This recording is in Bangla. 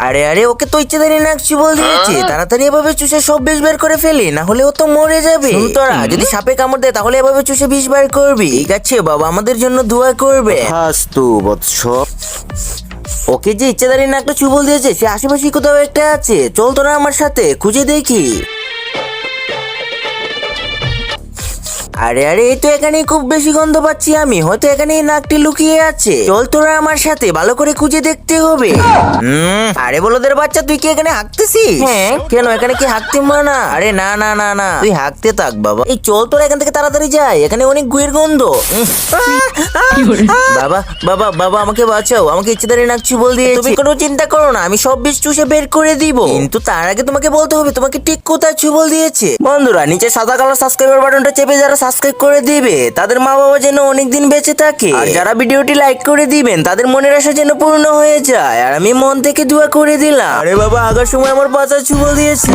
আরে আরে, ওকে তো ইচ্ছেদারি নাক চুবল দিয়েছে, তাড়াতাড়ি এভাবে চুষে সব বিষ বের করে ফেলি, না হলে ও তো মরে যাবে। শুন তোরা, যদি সাপে কামড় দেয় তাহলে এভাবে চুষে বিষ বের করবি। ঠিক আছে বাবা, আমাদের জন্য দোয়া করবে। হাস্তু বৎস। ওকে যে ইচ্ছেদারি নাকটা চুবল দিয়েছে সে আশেপাশে কোথাও একটা আছে, চল তোরা আমার সাথে খুঁজে দেখি। আরে আরে, এই তো এখানেই খুব বেশি গন্ধ পাচ্ছি আমি, হয়তো এখানেই নাকটি লুকিয়ে আছে। চল তোরা আমার সাথে, ভালো করে খুঁজে দেখতে হবে। আরে বলদের বাচ্চা, তুই কি এখানে হাঁকতেছিস? হ্যাঁ, কেন এখানে কি হাঁকতে মানা? আরে না না না না, তুই হাঁকতে থাক বাবা। এই চল তোরা এখান থেকে তাড়াতাড়ি যাই, এখানে অনেক গুয়ের গন্ধ। বাবা বাবা বাবা, আমাকে বাঁচাও, আমাকে ইচ্ছেদারি নাক চুবল দিয়েছে। তুমি কোনো চিন্তা করো না, আমি সব বিষ চুষে বের করে দিব, কিন্তু তার আগে তোমাকে বলতে হবে তোমাকে ঠিক কোথায় চুবল দিয়েছে। বন্ধুরা, নিচে সাদা কালার সাবস্ক্রাইবার বাটনটা চেপে যারা সাবস্ক্রাইব করে দিবে তাদের মা বাবা যেন অনেকদিন বেঁচে থাকে, আর যারা ভিডিওটি লাইক করে দিবেন তাদের মনের আশা যেন পূর্ণ হয়ে যায়, আর আমি মন থেকে দোয়া করে দিলাম। আরে বাবা, আগার সময় আমার বাচ্চা চুবল দিয়েছে।